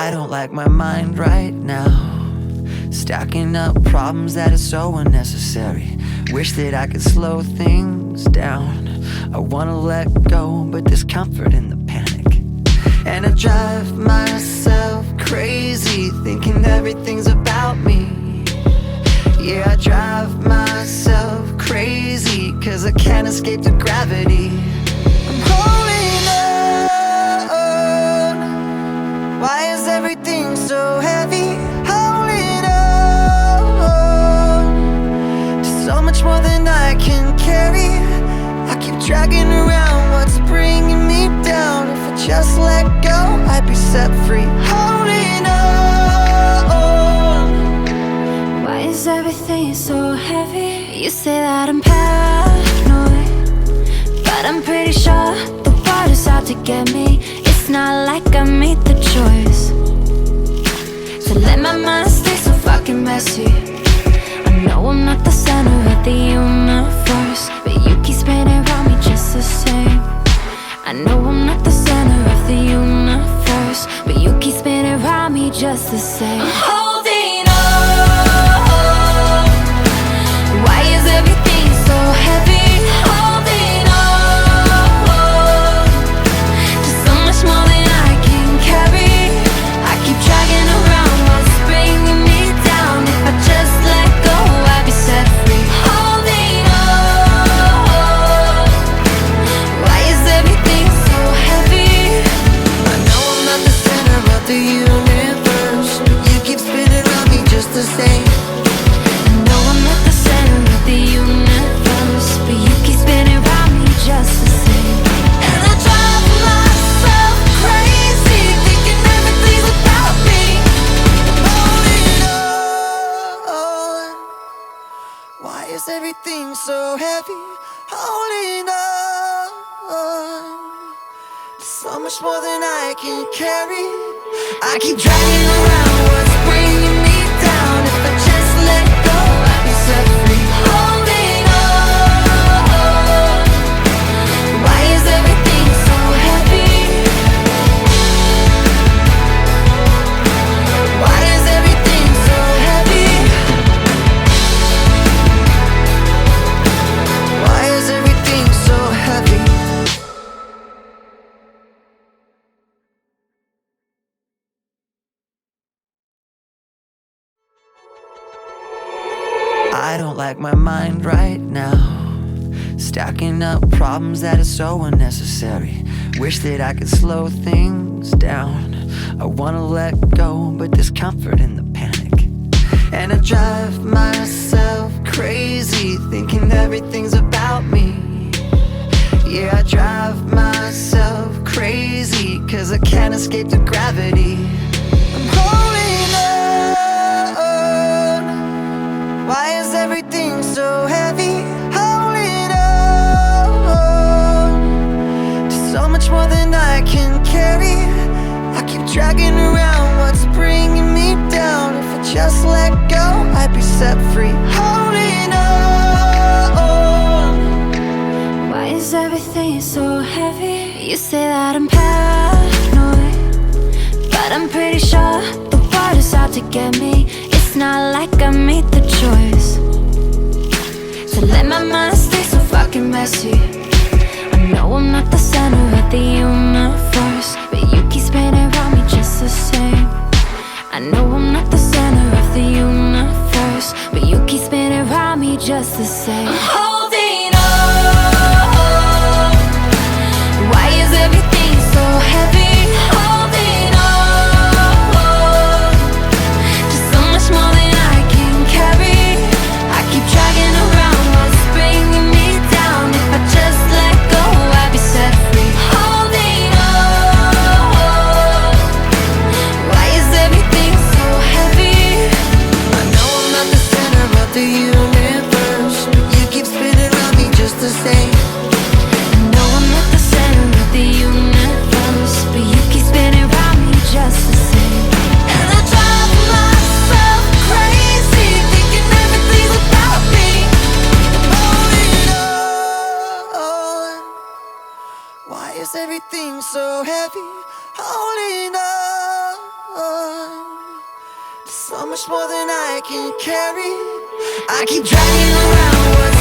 I don't like my mind right now, stacking up problems that are so unnecessary. Wish that I could slow things down. I wanna let go, but there's comfort in the panic. And I drive myself crazy, thinking everything's about me. Yeah, I drive myself crazy, 'cause I can't escape the gravity. I'm holding on. Why is everything so heavy? Holding on to so much more than I can carry. I keep dragging around what's bringing me down. If I just let go, I'd be set free. Holding on. Why is everything so heavy? You say that I'm paranoid, but I'm pretty sure the world is out to get me. It's not like I made the choice to let my mind stay so fucking messy. I know I'm not the center of the universe, but you keep spinning around me just the same. I know I'm not the center of the universe, but you keep spinning around me just the same. I'm holding on. Why is everything so heavy? Holding on to so much more than I can carry. I keep dragging around what's bringing me down. If I just let go, I'd be set free. Holding on. Why is everything so heavy? I know I'm not the center of the universe, but you keep spinning around me just the same. I know I'm not the center of the universe, but you keep spinning around me just the same. And I drive myself crazy, thinking everything's about me. Holding on. Why is everything so heavy? Holding on. So much more than I can carry. I keep dragging around what's bringing me down. If I just let go, I'd be set free. Holding on. Why is everything so heavy? Why is everything so heavy? Why is everything so heavy? I don't like my mind right now, stacking up problems that are so unnecessary. Wish that I could slow things down. I wanna let go, but there's comfort in the panic. And I drive myself crazy, thinking everything's about me. Yeah, I drive myself crazy, 'cause I can't escape the gravity. I'm holding on. Why is everything so heavy? Holding on to so much more than I can carry. I keep dragging around what's bringing me down. If I just let go, I'd be set free. Holding on. Why is everything so heavy? You say that I'm paranoid, but I'm pretty sure the world is out to get me. It's not like I made the choice to let my mind stay so fucking messy. I know I'm not the center of the universe, but you keep spinning around me just the same. I know I'm not the center of the universe, but you keep spinning around me just the same. I'm holding on. Why is everything so heavy? Holding on to so much more than I can carry. I keep dragging around what's bringing me down. If I just let go, I'd be set free. Holding on. Why is everything so heavy? I know I'm not the center of the universe, but you keep spinning around me just the same. I know I'm not the center of the universe, but you keep spinning around me just the same. And I drive myself crazy, thinking everything's about me. Holding on. Why is everything so heavy? Holding on. much more than I can carry. I keep dragging around what's